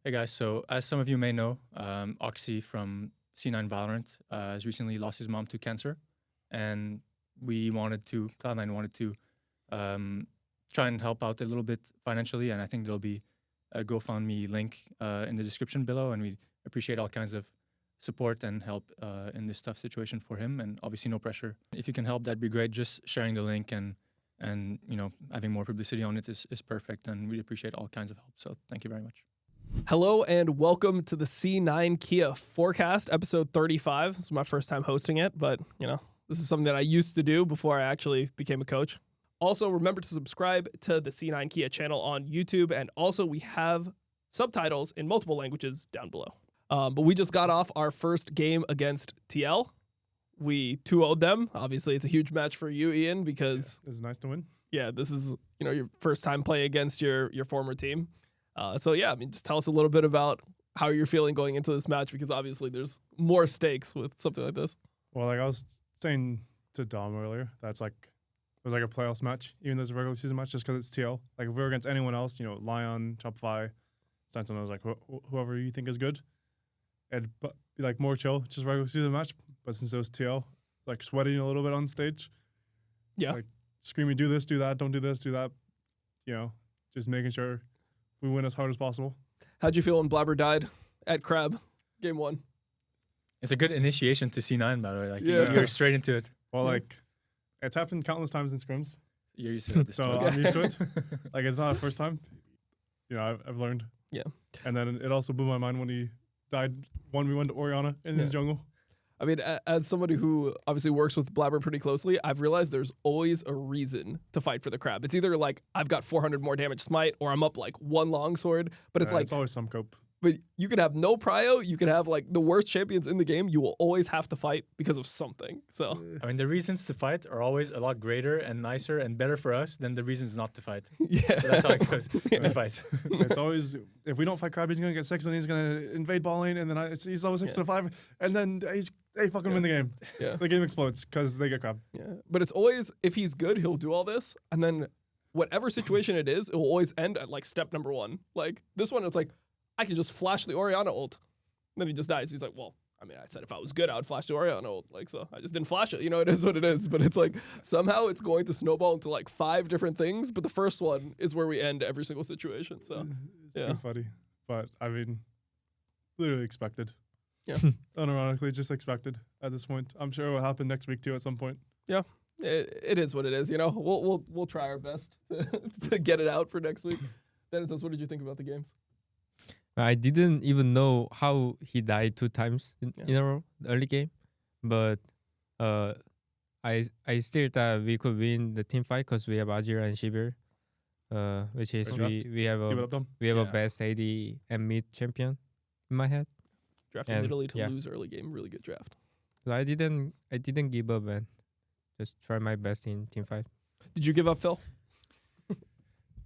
Hey guys, so as some of you may know, Oxy from C9 Valorant has recently lost his mom to cancer, and Cloud9 wanted to try and help out a little bit financially, and I think there'll be a GoFundMe link in the description below, and we appreciate all kinds of support and help in this tough situation for him, and obviously no pressure. If you can help, that'd be great. Just sharing the link and having more publicity on it is perfect, and we appreciate all kinds of help. So thank you very much. Hello and welcome to the C9 Kia Forecast, episode 35. This is my first time hosting it, but this is something that I used to do before I actually became a coach. Also, remember to subscribe to the C9 Kia channel on YouTube, and also we have subtitles in multiple languages down below. But we just got off our first game against TL. We 2-0'd them. Obviously, it's a huge match for you, Ian, because it's nice to win. Yeah, this is your first time playing against your former team. Just tell us a little bit about how you're feeling going into this match, because obviously there's more stakes with something like this. Well, like I was saying to Dom earlier, it was like a playoffs match, even though it's a regular season match, just because it's TL. Like if we were against anyone else, Lion, Shopify, Sentinel, was like whoever you think is good, it'd be like more chill, just a regular season match. But since it was TL, like sweating a little bit on stage. Yeah. Like screaming, do this, do that, don't do this, do that. Just making sure we win as hard as possible. How'd you feel when Blabber died at Crab, game 1? It's a good initiation to C9, by the way. You're straight into it. Well, it's happened countless times in scrims. You're used to it. So I'm used to it. It's not the first time. I've learned. Yeah. And then it also blew my mind when he died 1v1 to Orianna in his jungle. I mean, as somebody who obviously works with Blabber pretty closely, I've realized there's always a reason to fight for the Crab. It's either like I've got 400 more damage smite, or I'm up like 1 longsword, but it's always some cope. But you could have no prio, you could have like the worst champions in the game, you will always have to fight because of something. So I mean, the reasons to fight are always a lot greater and nicer and better for us than the reasons not to fight. Yeah. So that's how it goes. We fight. It's always, if we don't fight Crab, he's going to get 6, and he's going to invade ball lane, and then he's always 6 to 5, and then they fucking win the game. Yeah. The game explodes because they get Crab. Yeah. But it's always, if he's good, he'll do all this, and then whatever situation it is, it will always end at like step number 1. Like this one, it's like, I can just flash the Orianna ult. And then he just dies. He's like, well, I mean, I said if I was good, I would flash the Orianna ult. So I just didn't flash it. It is what it is. But it's like, somehow it's going to snowball into like 5 different things. But the first one is where we end every single situation. So, it's pretty funny. But, I mean, literally expected. Yeah. Unironically, just expected at this point. I'm sure it will happen next week, too, at some point. Yeah. It is what it is. We'll try our best to get it out for next week. Thanatos, what did you think about the games? I didn't even know how he died 2 times in a row, the early game. But I still thought we could win the team fight because we have Azir and Shibir, which is we have a best AD and mid champion in my head. Drafting Italy to lose early game, really good draft. So I didn't give up and just try my best in team fight. Did you give up, Phil?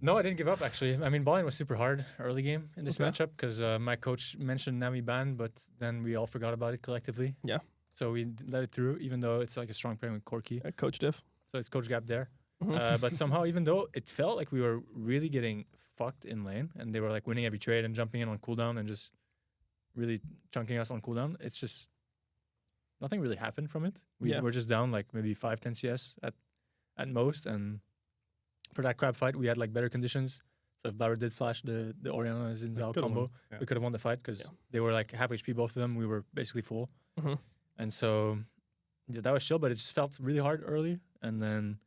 No, I didn't give up, actually. I mean, balling was super hard early game in this matchup because my coach mentioned Nami ban, but then we all forgot about it collectively. Yeah. So we let it through, even though it's like a strong pairing with Corki. Coach Diff. So it's Coach Gap there. But somehow, even though it felt like we were really getting fucked in lane, and they were like winning every trade and jumping in on cooldown and just really chunking us on cooldown, it's just nothing really happened from it. We're just down like maybe 5-10 CS at most, and for that Crab fight, we had like better conditions. So if Blabber did flash the Orianna Zinzao combo, we could have won the fight because they were like half HP, both of them. We were basically full. And so that was chill, but it just felt really hard early. And then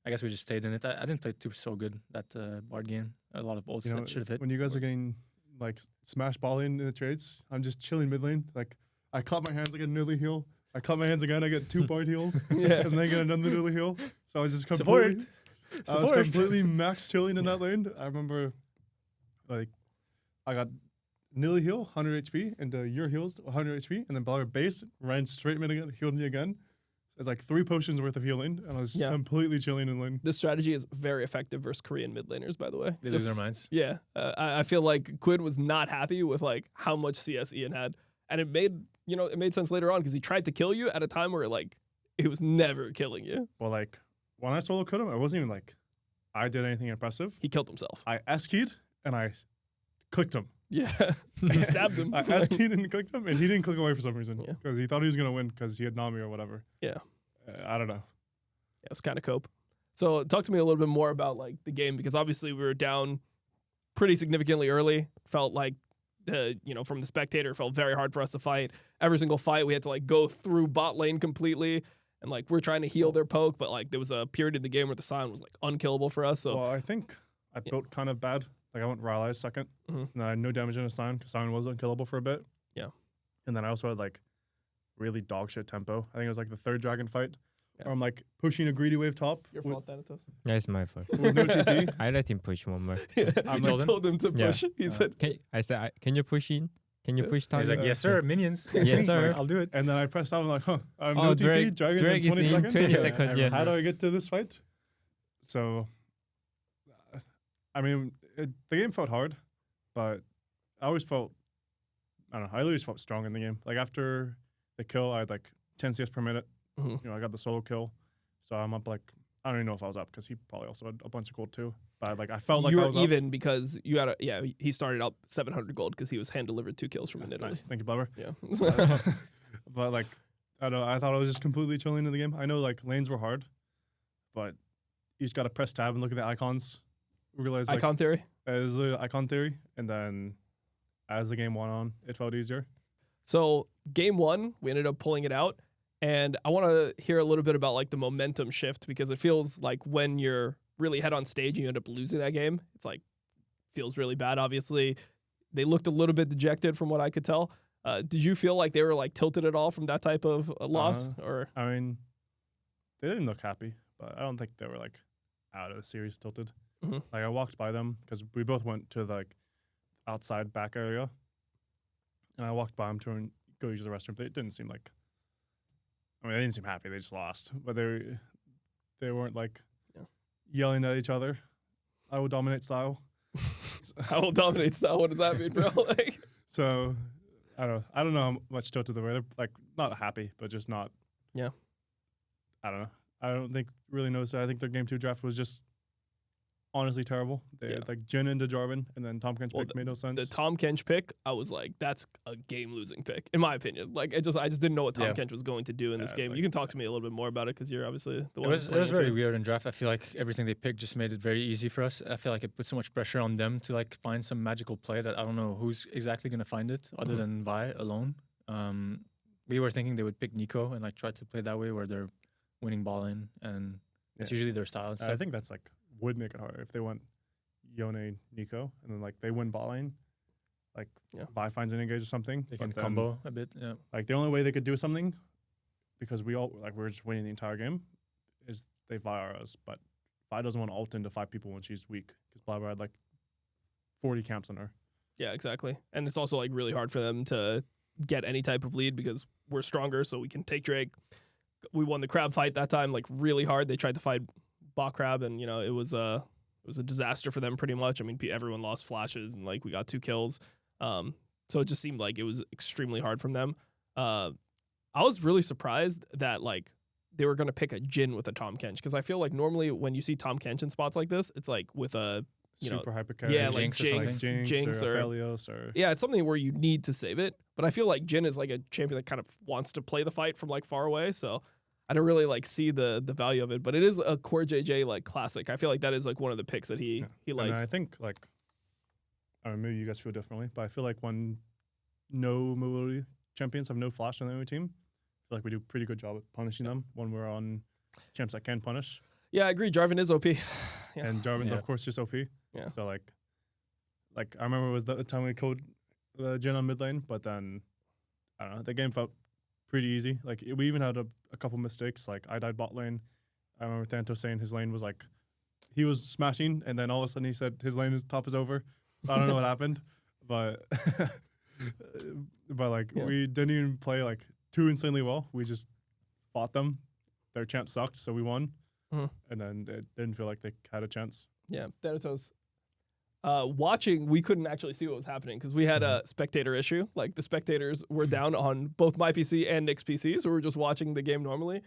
I guess we just stayed in it. I didn't play so good that Bard game. A lot of ults that should have hit. When you guys are getting like smash ball in the trades, I'm just chilling mid lane. Like I clap my hands, I get nearly heal. I clap my hands again, I get 2 Bard heals. And then I get another nearly heal. So I was just completely... I was completely max chilling in that lane. I remember, I got nearly heal, 100 HP, into your heals, 100 HP, and then Blabber base, ran straight mid again, healed me again. It's like 3 potions worth of healing, and I was completely chilling in lane. This strategy is very effective versus Korean mid laners, by the way. They lose their minds. Yeah. I feel like Quid was not happy with like how much CS Ian had, and it made sense later on because he tried to kill you at a time where it was never killing you. Well, when I solo killed him, it wasn't even like I did anything impressive. He killed himself. I S-keyed and I clicked him. Yeah. He stabbed him. I asked he didn't click them, and he didn't click away for some reason Yeah. because he thought he was gonna win because he had Nami or whatever. Yeah. I don't know. Yeah, it was kind of cope. So talk to me a little bit more about like the game, because obviously we were down pretty significantly early. Felt like from the spectator, it felt very hard for us to fight. Every single fight we had to like go through bot lane completely, and like we're trying to heal their poke, but like there was a period in the game where the Sion was like unkillable for us. So Well, I think I built kind of bad. Like I went Rylai's second, and then I had no damage in his Sion because Sion was unkillable for a bit. Yeah. And then I also had like really dog shit tempo. I think it was like the third dragon fight. Or I'm like pushing a greedy wave top. Your fault, Thanatos. Yeah, it's my fault. With no TP. I let him push one more. I told him to push. He said, Can you push in? Can you push target? He's like, yes, sir, minions. Yes, sir. I'll do it. And then I pressed out. I'm like, I have no TP. Dragon's in 20 seconds. 20 seconds. Yeah. How do I get to this fight? So, I mean, the game felt hard, but I always felt, I don't know, I always felt strong in the game. Like after the kill, I had like 10 CS per minute. I got the solo kill. So I'm up like, I don't even know if I was up because he probably also had a bunch of gold too. But like I felt like you I were was even up. because you had he started up 700 gold because he was hand delivered 2 kills from Italy. Nice. Thank you, Blubber. Yeah. But like, I don't know, I thought I was just completely chilling in the game. I know like lanes were hard, but you just got to press tab and look at the icons. Realize like, Icon theory? It was the icon theory. And then as the game went on, it felt easier. So game 1, we ended up pulling it out. And I want to hear a little bit about like the momentum shift, because it feels like when you're really head on stage and you end up losing that game, it's like feels really bad. Obviously, they looked a little bit dejected from what I could tell. Did you feel like they were like tilted at all from that type of loss? Or I mean, they didn't look happy, but I don't think they were like out of the series tilted. Like I walked by them because we both went to like outside back area, and I walked by them to go use the restroom. They didn't seem like. I mean, they didn't seem happy. They just lost, but they weren't like yelling at each other. I will dominate style. I will dominate style. What does that mean, bro? Like, so I don't know how much tilted they were. They're like not happy, but just not. Yeah. I don't know. I don't think really noticed it. I think their game 2 draft was just honestly terrible. They had like Jin into Jarvan, and then Tom Kench pick made no sense. The Tom Kench pick, I was like, that's a game-losing pick, in my opinion. Like, I just didn't know what Tom Kench was going to do in this game. Like, you can talk to me a little bit more about it because you're obviously the one. It was very weird in draft. I feel like everything they picked just made it very easy for us. I feel like it put so much pressure on them to like find some magical play that I don't know who's exactly going to find it other than Vi alone. We were thinking they would pick Nico and like try to play that way where they're winning ball in, and it's usually their style. And stuff. I think that's like would make it harder if they went Yone, Nico, and then like they win ball lane, like Vi finds an engage or something. They can combo a bit. Yeah. Like the only way they could do something, because we were just winning the entire game, is they Vi us. But Vi doesn't want to ult into 5 people when she's weak, because Blabber had like 40 camps on her. Yeah, exactly. And it's also like really hard for them to get any type of lead because we're stronger, so we can take Drake. We won the crab fight that time like really hard. They tried to fight bot crab, and it was a disaster for them pretty much. I mean, everyone lost flashes, and like we got 2 kills. So it just seemed like it was extremely hard from them. I was really surprised that like they were going to pick a Jin with a Tom Kench, because I feel like normally when you see Tom Kench in spots like this, it's like with a super hyper carry, like Jinx or Aphelios or it's something where you need to save it. But I feel like Jin is like a champion that kind of wants to play the fight from like far away, so I don't really like see the value of it. But it is a core JJ like classic. I feel like that is like one of the picks that he likes. And I think like, I mean, maybe you guys feel differently, but I feel like when no mobility champions have no flash on their team, I feel like we do a pretty good job at punishing them when we're on champs that can punish. Yeah, I agree. Jarvan is OP. And Jarvan's of course just OP. Yeah. So like I remember it was the time we code the Jin on mid lane, but then I don't know, the game felt pretty easy. Like we even had a couple mistakes. Like I died bot lane. I remember Thanatos saying his lane was like, he was smashing, and then all of a sudden he said his lane top is over. So I don't know what happened, but like we didn't even play like too insanely well. We just fought them. Their champ sucked, so we won. And then it didn't feel like they had a chance. Yeah, Thanatos. Watching, we couldn't actually see what was happening because we had a spectator issue. Like the spectators were down on both my PC and Nick's PC, so we were just watching the game normally.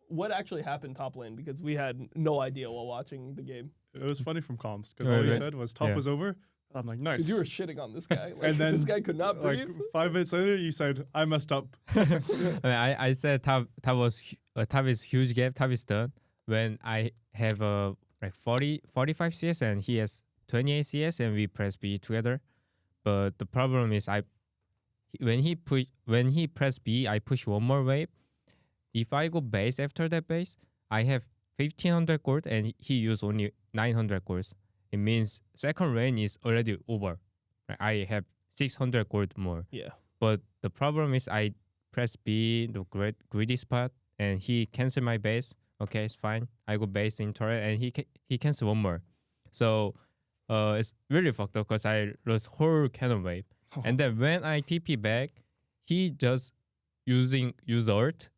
What actually happened top lane? Because we had no idea while watching the game. It was funny from comms because all he said was top was over, I'm like, nice. Because you were shitting on this guy. Like, And then, this guy could not breathe. Like 5 minutes later, you said, I messed up. I said top is huge gap. Top is done when I have like 45 CS and he has 28 CS and we press B together. But the problem is when he press B, I push one more wave. If I go base after that base, I have 1500 gold and he used only 900 golds. It means second lane is already over. I have 600 gold more. Yeah. But the problem is I press B, the greedy spot, and he cancel my base. Okay, it's fine. I go base in turret, and he cancel one more. So it's really fucked up because I lost whole cannon wave. And then when I TP back, he just use ult,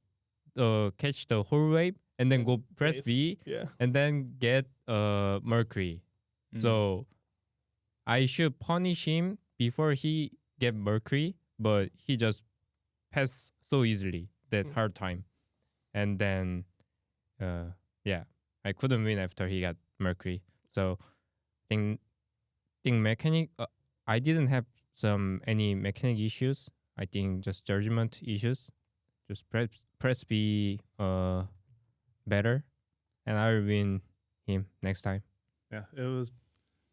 catch the whole wave, and then go press B, and then get Mercury. So I should punish him before he get Mercury, but he just passed so easily that hard time. And then, I couldn't win after he got Mercury. So think mechanic, I didn't have any mechanic issues. I think just judgment issues. Just press B better, and I will win him next time. Yeah, it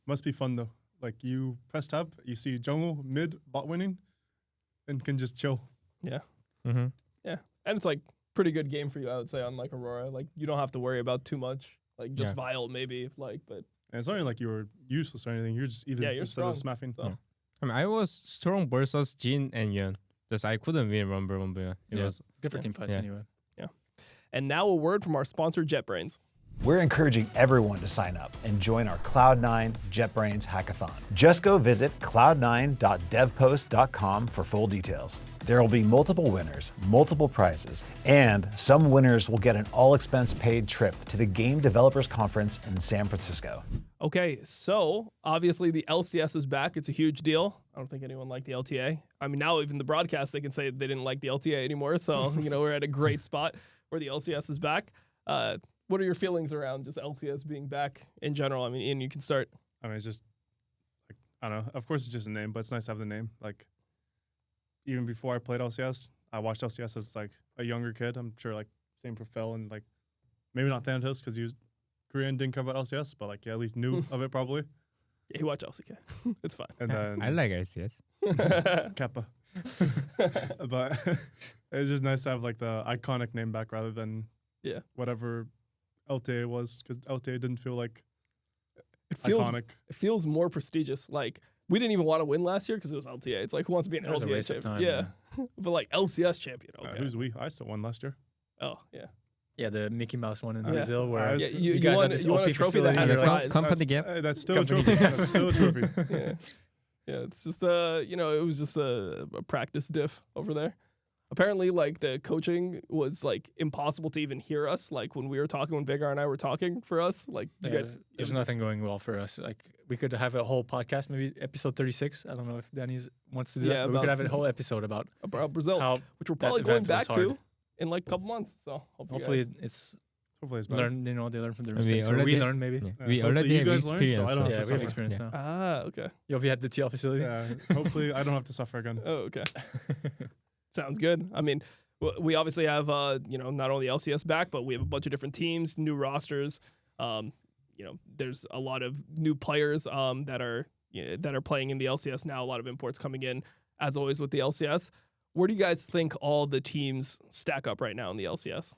must be fun though. Like you press tab, you see jungle, mid, bot winning, and can just chill. Yeah. Mm-hmm. Yeah. And it's like pretty good game for you, I would say, on like Aurora. Like you don't have to worry about too much. Like just Vile maybe, like, but and it's not even like you were useless or anything. You're just even you're strong. smashing. So. I mean, I was strong versus Jin and Yun. Just I couldn't win Rumble. It was good for team fights anyway. Yeah. And now a word from our sponsor, JetBrains. We're encouraging everyone to sign up and join our Cloud9 JetBrains Hackathon. Just go visit cloud9.devpost.com for full details. There will be multiple winners, multiple prizes, and some winners will get an all-expense-paid trip to the Game Developers Conference in San Francisco. Okay, so obviously the LCS is back. It's a huge deal. I don't think anyone liked the LTA. I mean, now even the broadcast, they can say they didn't like the LTA anymore. So, we're at a great spot where the LCS is back. What are your feelings around just LCS being back in general? I mean, Ian, you can start. I mean, it's just, like, I don't know. Of course, it's just a name, but it's nice to have the name. Like, even before I played LCS, I watched LCS as, like, a younger kid. I'm sure, like, same for Phil and, like, maybe not Thanatos because he was Korean, didn't care about LCS, but, like, at least knew of it probably. Yeah, he watched LCK. It's fine. And then I like LCS. Kappa. But it's just nice to have, like, the iconic name back rather than whatever LTA was, because LTA didn't feel like iconic. It feels more prestigious. Like, we didn't even want to win last year because it was LTA. It's like, who wants to be an LTA champion? But like LCS champion. Okay. Who's we? I still won last year. Oh, yeah. Yeah, the Mickey Mouse one in Brazil where you guys won, had this you won a OP trophy that had facility. fries. Company gap. That's still a trophy. That's still a trophy. Yeah, it's just it was just a practice diff over there. Apparently, like, the coaching was, like, impossible to even hear us. Like, when we were talking, when Vegar and I were talking for us, like, you guys... There's nothing going well for us. Like, we could have a whole podcast, maybe episode 36. I don't know if Danny wants to do that, but we could have a whole episode about Brazil, which we're probably going back to in, like, a couple months. So, hopefully it's learn. They learn from their mistakes. We learn, maybe. Yeah. We already have experience. So we have experience now. Ah, okay. You have had the TL facility? Yeah, hopefully I don't have to suffer again. Oh, okay. Sounds good. I mean, we obviously have, not only LCS back, but we have a bunch of different teams, new rosters. There's a lot of new players that are playing in the LCS now. A lot of imports coming in, as always with the LCS. Where do you guys think all the teams stack up right now in the LCS?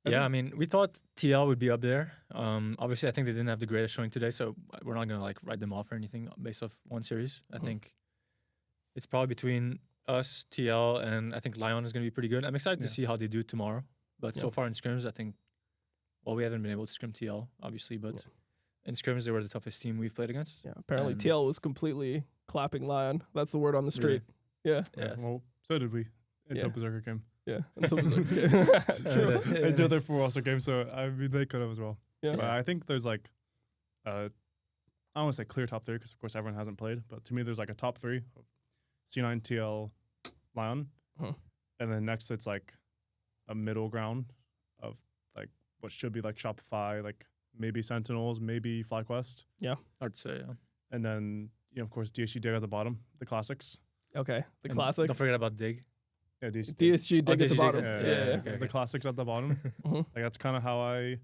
Yeah, I mean, we thought TL would be up there. Obviously, I think they didn't have the greatest showing today, so we're not gonna write them off or anything based off one series. I think it's probably between us, TL, and I think Lion is going to be pretty good. I'm excited to see how they do tomorrow. But so far in scrims, I think, we haven't been able to scrim TL, obviously, but in scrims, they were the toughest team we've played against. Yeah, apparently TL was completely clapping Lion. That's the word on the street. Really? Yeah. Well, so did we until Berserker came. Yeah, until Berserker came. Until their 4 also came, so I mean, they could have as well. Yeah. But I think there's like, I don't want to say clear top 3 because, of course, everyone hasn't played. But to me, there's like a top 3. C9, TL, Lion. And then next it's like a middle ground of like what should be like Shopify, like maybe Sentinels, maybe FlyQuest. Yeah. Hard to say, yeah. And then of course, DSG Dig at the bottom, the classics. Okay, the And classics. Don't forget about Dig. Yeah, DSG. DSG dig at the DSG bottom. dig. Yeah. Okay. The classics at the bottom. Mhm. Like that's kind of how I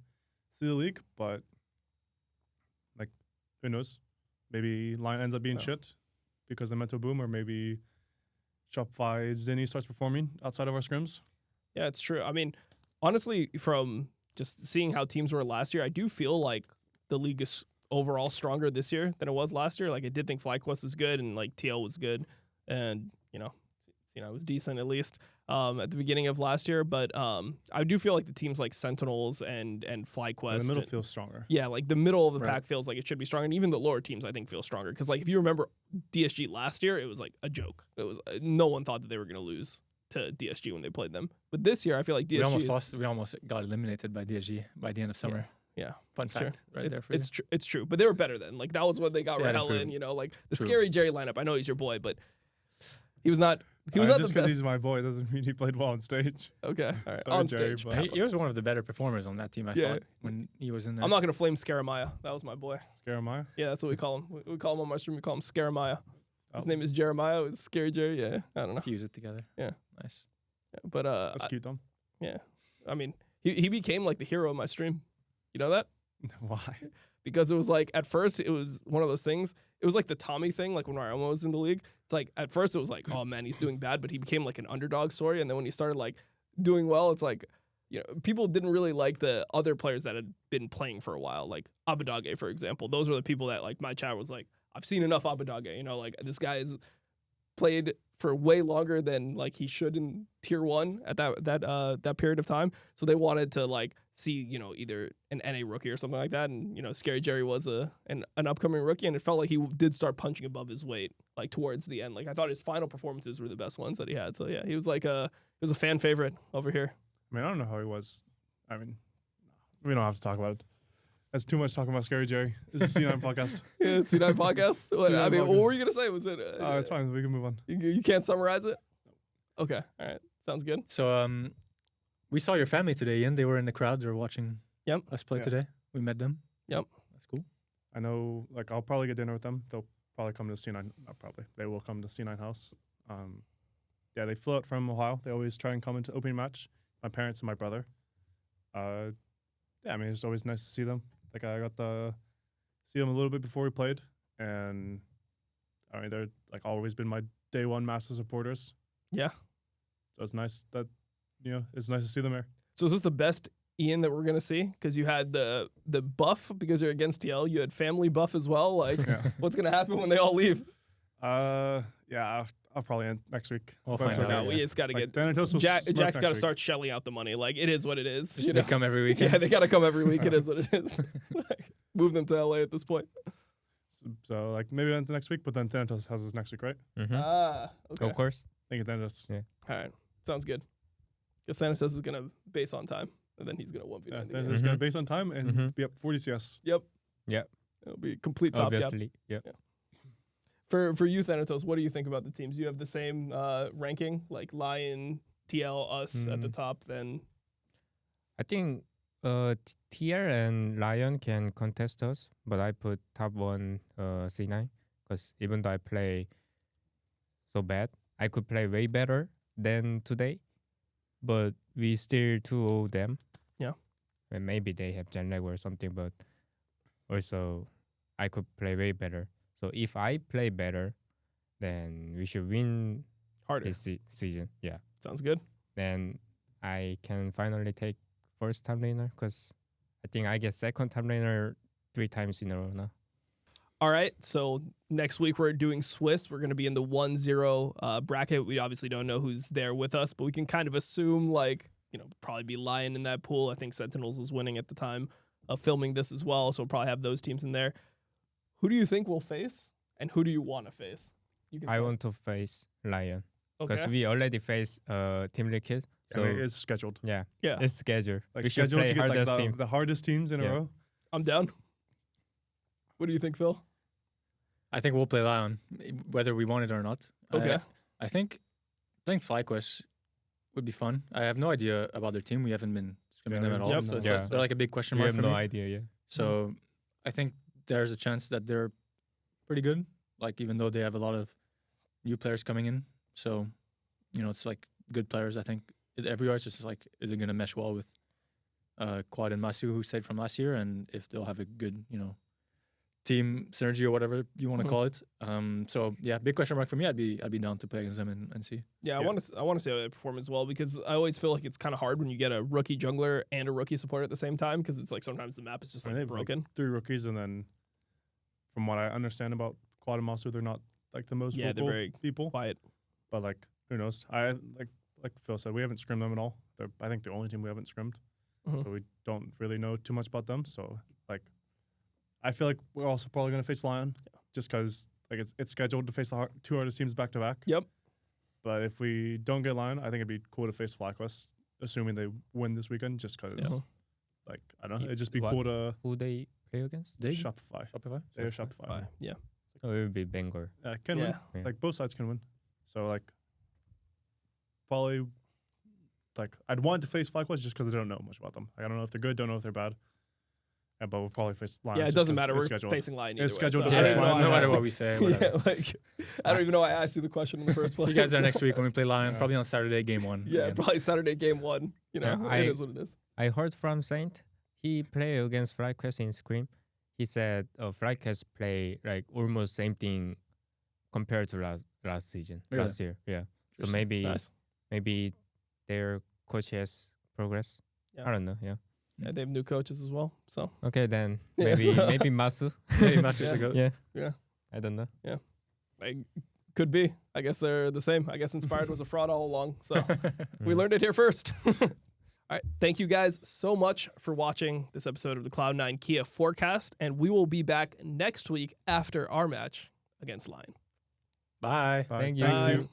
see the league, but like who knows? Maybe Lion ends up being Yeah. shit because the mental boom, or maybe Shopify Zinni starts performing outside of our scrims. Yeah, it's true. I mean, honestly, from just seeing how teams were last year, I do feel like the league is overall stronger this year than it was last year. Like, I did think FlyQuest was good and like TL was good, and it was decent at least at the beginning of last year. But I do feel like the teams like Sentinels and FlyQuest, And the middle feels stronger. yeah, like the middle of the Right. pack feels like it should be stronger, and even the lower teams I think feel stronger. Because like if you remember DSG last year, it was like a joke. It was no one thought that they were going to lose to DSG when they played them. But this year, I feel like DSG We almost is- lost. We almost got eliminated by DSG by the end of summer. Yeah, Fun it's true. fact, right there for it's true. It's true. But they were better then. Like that was when they got They had Rahel in. improved. Like the True. Scary Jerry lineup. I know he's your boy, but he was not. He was not just the because best. he's my boy doesn't mean he played well on stage. Okay, all right. Sorry, On Jerry, stage. but- He was one of the better performers on that team. I Yeah. thought when he was in there. I'm not gonna flame Scaramaya. That was my boy. Jeremiah. Yeah, that's what we call him. We call him on my stream. We call him Scaramaya. His Oh. name is Jeremiah. It's Scary Jerry. Yeah, I don't know. Fuse it together. Yeah. Nice. Yeah, but That's cute, Tom. yeah. I mean, he became like the hero of my stream. You know that? Why? Because it was like at first it was one of those things. It was like the Tommy thing, like when Ryoma was in the league. It's like at first it was like, oh man, he's doing bad, but he became like an underdog story. And then when he started like doing well, it's like, people didn't really like the other players that had been playing for a while, like Abadage, for example. Those were the people that like my chat was like, I've seen enough Abadage. Like this guy has played for way longer than like he should in tier 1 at that period of time. So they wanted to like see, either an NA rookie or something like that. And, Scary Jerry was an upcoming rookie, and it felt like he did start punching above his weight, like towards the end. Like I thought his final performances were the best ones that he had. So yeah, he was like he was a fan favorite over here. I mean, I don't know how he was. I mean, we don't have to talk about it. That's too much talking about Scary Jerry. This is C9 podcast. Yeah, C9 podcast. What, C9 I mean, podcast. what were you gonna say? Was it? It's fine. We can move on. You can't summarize it. Okay, all right, sounds good. So we saw your family today, Ian. They were in the crowd. They were watching Yep. us play Yeah. today. We met them. Yep. That's cool. I know, like, I'll probably get dinner with them. They'll probably come to C9. Not probably. They will come to C9 house. Yeah, they flew out from Ohio. They always try and come into opening match. My parents and my brother. Yeah, I mean, it's always nice to see them. Like, I got to see them a little bit before we played. And, I mean, they're, like, always been my day one massive supporters. Yeah. So it's nice that, it's nice to see them here. So is this the best Ian that we're gonna see? Because you had the buff because you're against TL. You had family buff as well. Like, Yeah. what's gonna happen when they all leave? Yeah, I'll probably end next week. We'll But it's find out, okay. No, we just gotta Like, get Thanatos will Jack's Smurf gotta next week. start shelling out the money. Like, it is what it is. Just You they know? come every weekend. Yeah, they gotta come every week. It is what it is. Like, move them to LA at this point. So like maybe into next week, but then Thanatos has his next week, right? Mm-hmm. Okay. Of course. Thank you, Thanatos. Yeah. All right, sounds good. Because Thanatos is gonna base on time, and then he's gonna 1v9 Yeah, the game. Thanatos is gonna Mhm. base on time and Mhm. be up 40 CS. Yep. Yeah. It'll be complete top cap. Obviously. Yeah. For you, Thanatos, what do you think about the teams? You have the same ranking, like Lion, TL, us at the top. Then I think TR and Lion can contest us, but I put top 1 C9 because even though I play so bad, I could play way better than today, but we still 2-0 them. Yeah. And maybe they have gen lag or something, but also I could play way better. So if I play better, then we should win harder. this season. Yeah. Sounds good. Then I can finally take first time laner because I think I get second time laner 3 times in a row now. All right. So next week we're doing Swiss. We're going to be in the 1-0 bracket. We obviously don't know who's there with us, but we can kind of assume probably be Lion in that pool. I think Sentinels was winning at the time of filming this as well. So we'll probably have those teams in there. Who do you think we'll face and who do you want to face? You can I start. want to face Lion because Okay. we already face Team Liquid. So So it's scheduled. yeah, Yeah. it's scheduled. Like we should scheduled play to get like hardest team. the hardest teams in Yeah. a row. I'm down. What do you think, Phil? I think we'll play Lion, whether we want it or not. Okay. I think playing FlyQuest would be fun. I have no idea about their team. We haven't been scrimming them at all. Yep. So Yeah. they're like a big question We mark have for no me. idea. Yeah. So I think there's a chance that they're pretty good. Like even though they have a lot of new players coming in, so it's like good players. I think everywhere it's just like, is it going to mesh well with Quad and Masu, who stayed from last year, and if they'll have a good team synergy or whatever you want to call it. So yeah, big question mark for me. I'd be down to play against them and see. Yeah, I want to see how they perform as well, because I always feel like it's kind of hard when you get a rookie jungler and a rookie supporter at the same time, because it's like sometimes the map is just like broken. Like 3 rookies, and then from what I understand about Quad and Masu, they're not like the most vocal they're very people. Quiet. But like, who knows? I like Phil said, we haven't scrimmed them at all. They're, I think, the only team we haven't scrimmed, so we don't really know too much about them. So like, I feel like we're also probably going to face Lion, just because like it's scheduled to face the 2 hardest teams back to back. Yep. But if we don't get Lion, I think it'd be cool to face FlyQuest, assuming they win this weekend, just because like, I don't know, it'd just be cool to. Who they play against? Shopify. They're Shopify. Yeah. Oh, it would be Bangor. Can win. Yeah. Like both sides can win. So like, probably, like I'd want to face FlyQuest just because I don't know much about them. Like, I don't know if they're good, don't know if they're bad. Yeah, but we'll probably face Lion. Yeah, it doesn't matter. We're scheduled. facing Lion either It's way, scheduled so to I face don't even know Lion. why No I matter asked what we say. Whatever. Yeah, like I don't even know why I asked you the question in the first place. See you guys there next week when we play Lion, probably on Saturday, game 1. Yeah, again. probably Saturday game 1. You know, Yeah, it is what it is. I heard from Saint, he played against FlyQuest in Scream. He said FlyQuest play like almost same thing compared to last season, Really? last year. Yeah. So maybe their coach has progress. Yeah. I don't know. Yeah. Yeah, they have new coaches as well. So Okay, then Yeah, maybe so- maybe Masu. Maybe Master's the goat. Yeah. Yeah. I don't know. could be. I guess they're the same. I guess Inspired was a fraud all along. So we learned it here first. All right. Thank you guys so much for watching this episode of the Cloud9 Kia Forecast. And we will be back next week after our match against Lion. Bye. Thank Thank you. you.